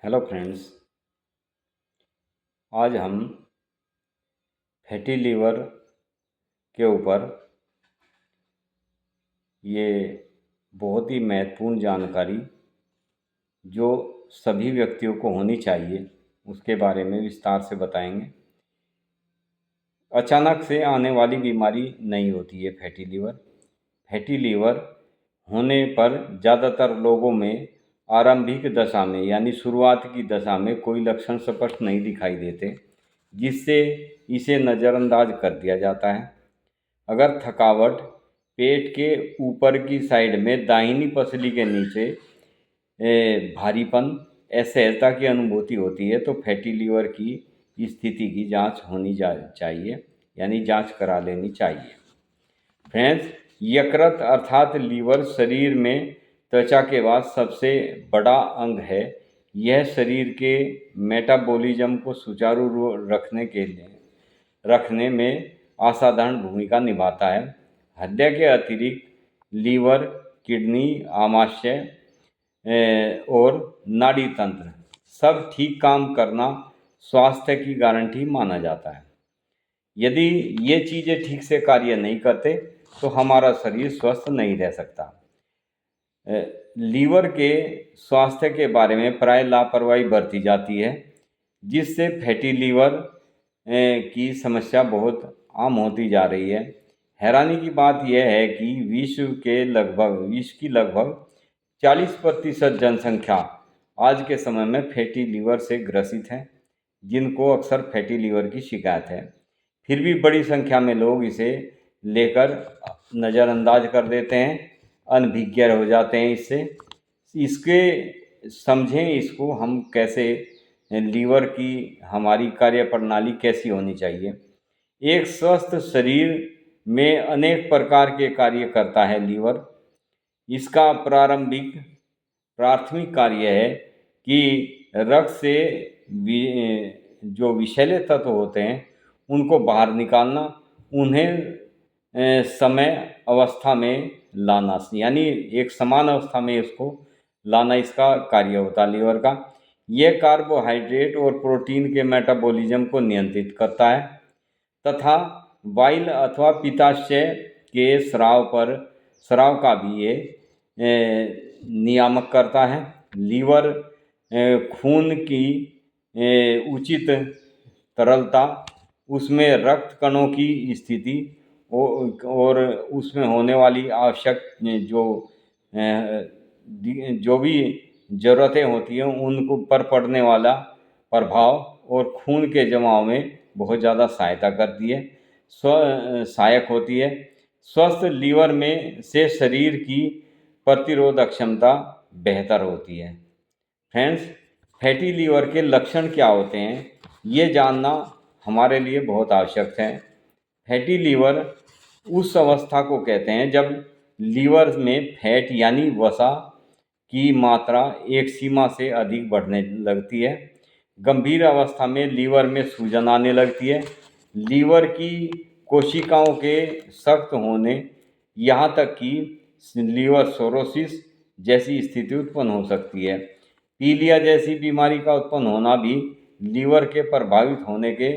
Hello friends. आज हम fatty liver के ऊपर ये बहुत ही महत्वपूर्ण जानकारी जो सभी व्यक्तियों को होनी चाहिए उसके बारे में विस्तार से बताएंगे। अचानक से आने वाली बीमारी नहीं होती है फैटी लीवर। फैटी लीवर होने पर ज़्यादातर लोगों में आरंभिक दशा में यानी शुरुआत की दशा में कोई लक्षण स्पष्ट नहीं दिखाई देते, जिससे इसे नज़रअंदाज कर दिया जाता है। अगर थकावट, पेट के ऊपर की साइड में दाहिनी पसली के नीचे भारीपन, असहजता की अनुभूति होती है तो फैटी लीवर की स्थिति की जांच होनी चाहिए, यानी जांच करा लेनी चाहिए। फ्रेंड्स, यकृत अर्थात लीवर शरीर में त्वचा के बाद सबसे बड़ा अंग है। यह शरीर के मेटाबॉलिज्म को सुचारू रखने में असाधारण भूमिका निभाता है। हृदय के अतिरिक्त लीवर, किडनी, आमाशय और नाड़ी तंत्र सब ठीक काम करना स्वास्थ्य की गारंटी माना जाता है। यदि ये चीज़ें ठीक से कार्य नहीं करते तो हमारा शरीर स्वस्थ नहीं रह सकता। लीवर के स्वास्थ्य के बारे में प्राय लापरवाही बरती जाती है, जिससे फैटी लीवर की समस्या बहुत आम होती जा रही है। हैरानी की बात यह है कि विश्व की लगभग 40% जनसंख्या आज के समय में फैटी लीवर से ग्रसित है, जिनको अक्सर फैटी लीवर की शिकायत है। फिर भी बड़ी संख्या में लोग इसे लेकर नज़रअंदाज कर देते हैं, अनभिज्ञ हो जाते हैं। इसके समझें इसको हम कैसे, लीवर की हमारी कार्यप्रणाली कैसी होनी चाहिए। एक स्वस्थ शरीर में अनेक प्रकार के कार्य करता है लीवर। इसका प्राथमिक कार्य है कि रक्त से जो विषैले तत्व होते हैं उनको बाहर निकालना, उन्हें समय अवस्था में लाना, यानी एक समान अवस्था में इसको लाना इसका कार्य होता है लीवर का। यह कार्बोहाइड्रेट और प्रोटीन के मेटाबॉलिज्म को नियंत्रित करता है तथा वाइल अथवा पित्ताशय के स्राव का भी ये नियामक करता है। लीवर खून की उचित तरलता, उसमें रक्त कणों की स्थिति और उसमें होने वाली आवश्यक जो भी ज़रूरतें होती हैं उनको पर पड़ने वाला प्रभाव और खून के जमाव में बहुत ज़्यादा सहायता करती है, सहायक होती है। स्वस्थ लीवर में से शरीर की प्रतिरोधक क्षमता बेहतर होती है। फ्रेंड्स, फैटी लीवर के लक्षण क्या होते हैं ये जानना हमारे लिए बहुत आवश्यक है। फैटी लीवर उस अवस्था को कहते हैं जब लीवर में फैट यानी वसा की मात्रा एक सीमा से अधिक बढ़ने लगती है। गंभीर अवस्था में लीवर में सूजन आने लगती है। लीवर की कोशिकाओं के सख्त होने, यहाँ तक कि लीवर सिरोसिस जैसी स्थिति उत्पन्न हो सकती है। पीलिया जैसी बीमारी का उत्पन्न होना भी लीवर के प्रभावित होने के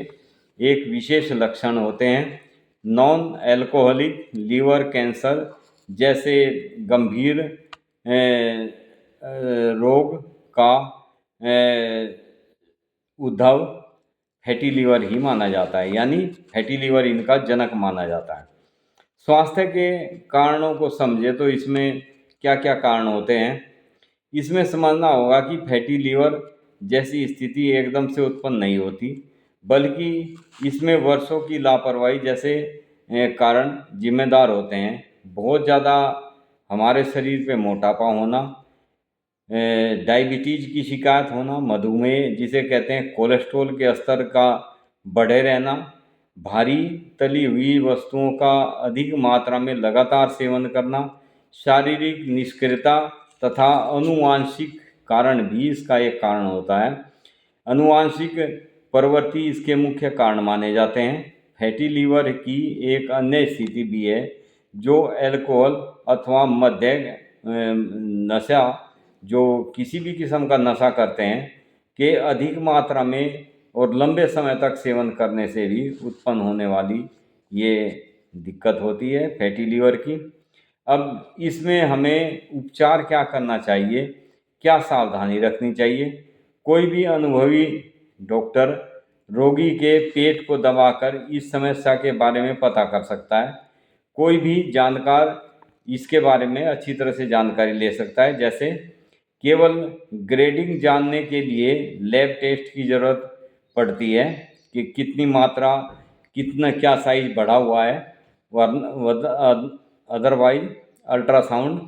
एक विशेष लक्षण होते हैं। नॉन एल्कोहलिक लीवर कैंसर जैसे गंभीर रोग का उद्भव फैटी लीवर ही माना जाता है, यानी फैटी लीवर इनका जनक माना जाता है। स्वास्थ्य के कारणों को समझे तो इसमें क्या क्या कारण होते हैं। इसमें समझना होगा कि फैटी लीवर जैसी स्थिति एकदम से उत्पन्न नहीं होती, बल्कि इसमें वर्षों की लापरवाही जैसे कारण जिम्मेदार होते हैं। बहुत ज़्यादा हमारे शरीर पे मोटापा होना, डायबिटीज़ की शिकायत होना, मधुमेह जिसे कहते हैं, कोलेस्ट्रॉल के स्तर का बढ़े रहना, भारी तली हुई वस्तुओं का अधिक मात्रा में लगातार सेवन करना, शारीरिक निष्क्रियता तथा अनुवांशिक कारण भी इसका एक कारण होता है। अनुवांशिक प्रवृत्ति इसके मुख्य कारण माने जाते हैं। फैटी लीवर की एक अन्य स्थिति भी है जो अल्कोहल अथवा मद्य नशा, जो किसी भी किस्म का नशा करते हैं के अधिक मात्रा में और लंबे समय तक सेवन करने से भी उत्पन्न होने वाली ये दिक्कत होती है फैटी लीवर की। अब इसमें हमें उपचार क्या करना चाहिए, क्या सावधानी रखनी चाहिए? कोई भी अनुभवी डॉक्टर रोगी के पेट को दबाकर इस समस्या के बारे में पता कर सकता है। कोई भी जानकार इसके बारे में अच्छी तरह से जानकारी ले सकता है। जैसे केवल ग्रेडिंग जानने के लिए लैब टेस्ट की ज़रूरत पड़ती है कि कितनी मात्रा, कितना क्या साइज बढ़ा हुआ है, अदरवाइज अल्ट्रासाउंड,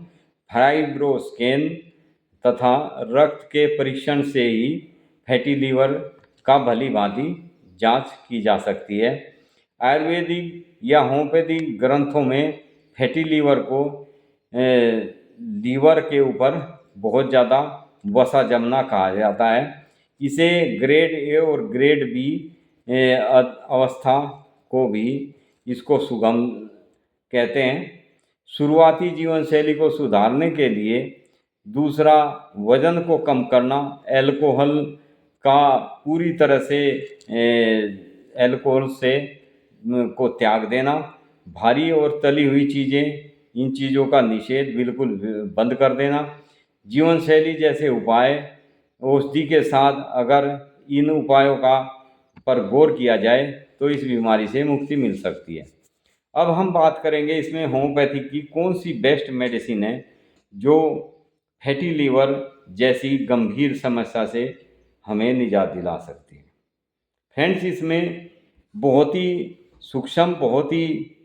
फाइब्रोस्कैन तथा रक्त के परीक्षण से ही फैटी लीवर का भली भांति जांच की जा सकती है। आयुर्वेदिक या होम्योपैथिक ग्रंथों में फैटी लीवर को लीवर के ऊपर बहुत ज़्यादा वसा जमना कहा जाता है। इसे ग्रेड ए और ग्रेड बी अवस्था को भी इसको सुगम कहते हैं। शुरुआती जीवन शैली को सुधारने के लिए दूसरा, वजन को कम करना, अल्कोहल का पूरी तरह से अल्कोहल से को त्याग देना, भारी और तली हुई चीज़ें, इन चीज़ों का निषेध बिल्कुल बंद कर देना। जीवन शैली जैसे उपाय औषधि के साथ अगर इन उपायों का पर गौर किया जाए तो इस बीमारी से मुक्ति मिल सकती है। अब हम बात करेंगे इसमें होम्योपैथिक की कौन सी बेस्ट मेडिसिन है जो फैटी लीवर जैसी गंभीर समस्या से हमें निजात दिला सकती है। फ्रेंड्स, इसमें बहुत ही सूक्ष्म, बहुत ही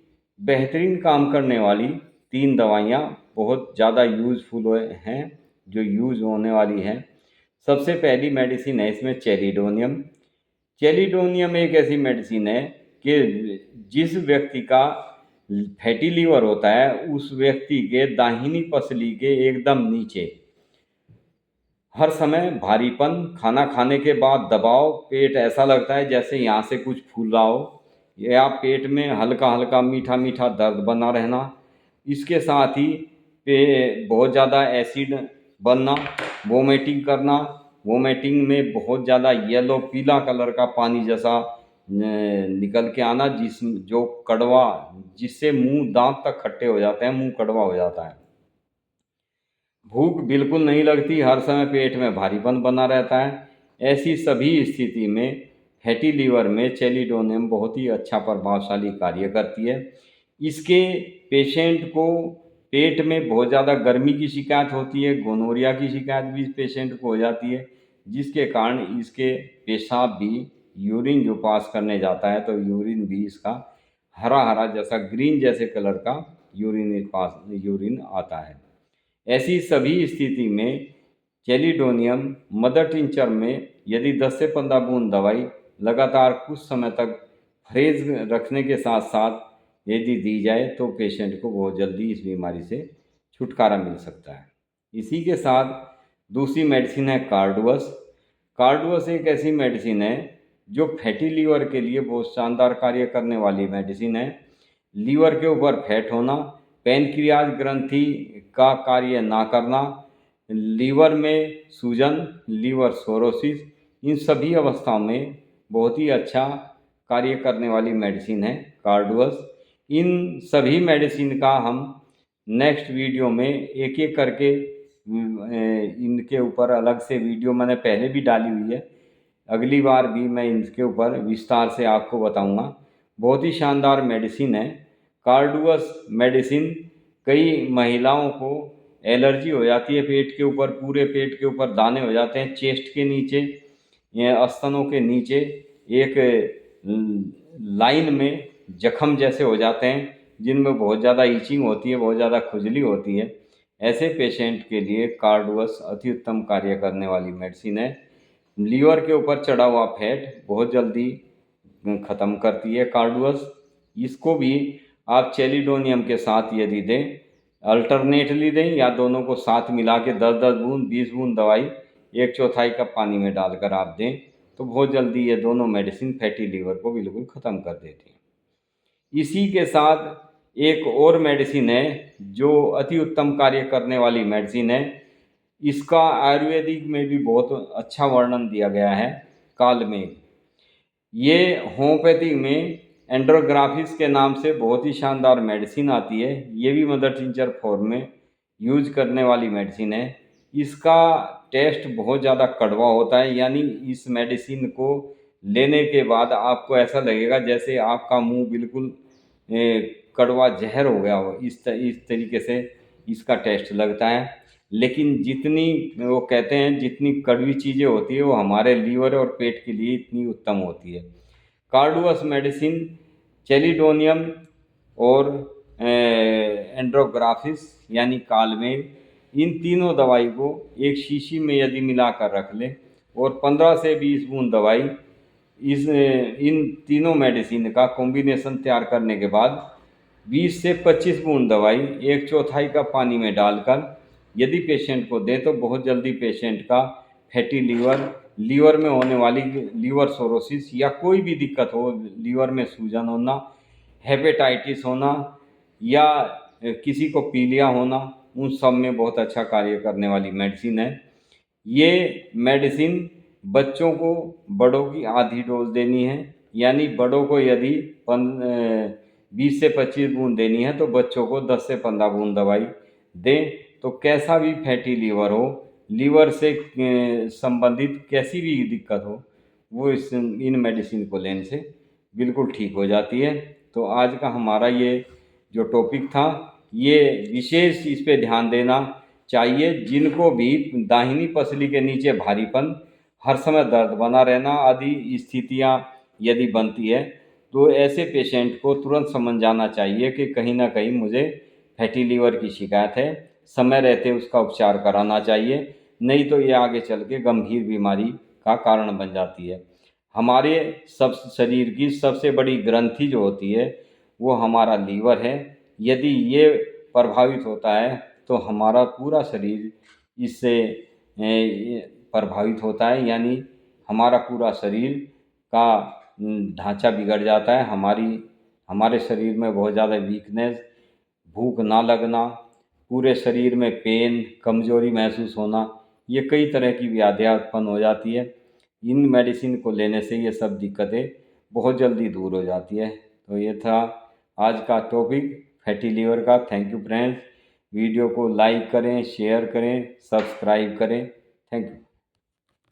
बेहतरीन काम करने वाली 3 दवाइयाँ बहुत ज़्यादा यूज़फुल हैं जो यूज़ होने वाली हैं। सबसे पहली मेडिसिन है इसमें चेलिडोनियम। चेलिडोनियम एक ऐसी मेडिसिन है कि जिस व्यक्ति का फैटी लीवर होता है उस व्यक्ति के दाहिनी पसली के एकदम नीचे हर समय भारीपन, खाना खाने के बाद दबाव, पेट ऐसा लगता है जैसे यहाँ से कुछ फूल रहा हो, या पेट में हल्का हल्का मीठा मीठा दर्द बना रहना। इसके साथ ही बहुत ज़्यादा एसिड बनना, वोमिटिंग करना, वोमिटिंग में बहुत ज़्यादा येलो पीला कलर का पानी जैसा निकल के आना, जो कड़वा, जिससे मुंह दांत तक खट्टे हो जाते हैं, मुंह कड़वा हो जाता है। भूख बिल्कुल नहीं लगती, हर समय पेट में भारीपन बना रहता है। ऐसी सभी स्थिति में फैटी लीवर में चेलिडोनियम बहुत ही अच्छा प्रभावशाली कार्य करती है। इसके पेशेंट को पेट में बहुत ज़्यादा गर्मी की शिकायत होती है, गोनोरिया की शिकायत भी पेशेंट को हो जाती है, जिसके कारण इसके पेशाब भी, यूरिन जो पास करने जाता है तो यूरिन भी इसका हरा हरा जैसा, ग्रीन जैसे कलर का यूरिन आता है। ऐसी सभी स्थिति में चेलिडोनियम मदर टिंचर में यदि 10 से 15 बूंद दवाई लगातार कुछ समय तक फ्रेज रखने के साथ साथ यदि दी जाए तो पेशेंट को बहुत जल्दी इस बीमारी से छुटकारा मिल सकता है। इसी के साथ दूसरी मेडिसिन है कार्डुअस। कार्डुअस एक ऐसी मेडिसिन है जो फैटी लीवर के लिए बहुत शानदार कार्य करने वाली मेडिसिन है। लीवर के ऊपर फैट होना, पैनक्रियाज ग्रंथि का कार्य ना करना, लीवर में सूजन, लीवर सोरोसिस, इन सभी अवस्थाओं में बहुत ही अच्छा कार्य करने वाली मेडिसिन है कार्डुअस। इन सभी मेडिसिन का हम नेक्स्ट वीडियो में एक एक करके इनके ऊपर अलग से वीडियो मैंने पहले भी डाली हुई है, अगली बार भी मैं इनके ऊपर विस्तार से आपको बताऊंगा। बहुत ही शानदार मेडिसिन है कार्डुअस मेडिसिन। कई महिलाओं को एलर्जी हो जाती है पेट के ऊपर, पूरे पेट के ऊपर दाने हो जाते हैं, चेस्ट के नीचे, स्तनों के नीचे एक लाइन में जख्म जैसे हो जाते हैं जिनमें बहुत ज़्यादा ईचिंग होती है, बहुत ज़्यादा खुजली होती है। ऐसे पेशेंट के लिए कार्डुअस अति उत्तम कार्य करने वाली मेडिसिन है। लीवर के ऊपर चढ़ा हुआ फैट बहुत जल्दी ख़त्म करती है कार्डुअस। इसको भी आप चेलिडोनियम के साथ यदि दें, अल्टरनेटली दें या दोनों को साथ मिला के 10-10 बूंद, 20 बूंद दवाई 1/4 कप पानी में डालकर आप दें तो बहुत जल्दी ये दोनों मेडिसिन फैटी लीवर को बिल्कुल ख़त्म कर देती हैं। इसी के साथ एक और मेडिसिन है जो अति उत्तम कार्य करने वाली मेडिसिन है। इसका आयुर्वेदिक में भी बहुत अच्छा वर्णन दिया गया है। कालमेघ ये होम्योपैथिक में एंड्रोग्राफिस के नाम से बहुत ही शानदार मेडिसिन आती है। ये भी मदर टिंचर फॉर्म में यूज करने वाली मेडिसिन है। इसका टेस्ट बहुत ज़्यादा कड़वा होता है, यानी इस मेडिसिन को लेने के बाद आपको ऐसा लगेगा जैसे आपका मुंह बिल्कुल कड़वा जहर हो गया हो। इस तरीके से इसका टेस्ट लगता है। लेकिन जितनी वो कहते हैं जितनी कड़वी चीज़ें होती है वो हमारे लीवर और पेट के लिए इतनी उत्तम होती है। कार्डुअस मेडिसिन, चेलिडोनियम और एंड्रोग्राफिस यानी कालमेघ, इन तीनों दवाई को एक शीशी में यदि मिलाकर रख लें और 15 से 20 बूंद दवाई इन तीनों मेडिसिन का कॉम्बिनेशन तैयार करने के बाद 20 से 25 बूंद दवाई 1/4 कप पानी में डालकर यदि पेशेंट को दें तो बहुत जल्दी पेशेंट का फैटी लीवर में होने वाली लीवर सोरोसिस या कोई भी दिक्कत हो, लीवर में सूजन होना, हेपेटाइटिस होना या किसी को पीलिया होना, उन सब में बहुत अच्छा कार्य करने वाली मेडिसिन है। ये मेडिसिन बच्चों को बड़ों की आधी डोज देनी है, यानी बड़ों को यदि 20 से 25 बूंद देनी है तो बच्चों को 10 से 15 बूंद दवाई दें। तो कैसा भी फैटी लीवर हो, लीवर से संबंधित कैसी भी दिक्कत हो, वो इन मेडिसिन को लेने से बिल्कुल ठीक हो जाती है। तो आज का हमारा ये जो टॉपिक था, ये विशेष इस पे ध्यान देना चाहिए जिनको भी दाहिनी पसली के नीचे भारीपन, हर समय दर्द बना रहना आदि स्थितियाँ यदि बनती है तो ऐसे पेशेंट को तुरंत समझ जाना चाहिए कि कहीं ना कहीं मुझे फैटी लीवर की शिकायत है। समय रहते उसका उपचार कराना चाहिए, नहीं तो ये आगे चल के गंभीर बीमारी का कारण बन जाती है। हमारे सब शरीर की सबसे बड़ी ग्रंथि जो होती है वो हमारा लीवर है। यदि ये प्रभावित होता है तो हमारा पूरा शरीर इससे प्रभावित होता है, यानी हमारा पूरा शरीर का ढांचा बिगड़ जाता है। हमारे शरीर में बहुत ज़्यादा वीकनेस, भूख ना लगना, पूरे शरीर में पेन, कमजोरी महसूस होना, ये कई तरह की व्याधियाँ उत्पन्न हो जाती है। इन मेडिसिन को लेने से ये सब दिक्कतें बहुत जल्दी दूर हो जाती है। तो ये था आज का टॉपिक फैटी लीवर का। Thank you friends. वीडियो को लाइक करें, शेयर करें, सब्सक्राइब करें। Thank you.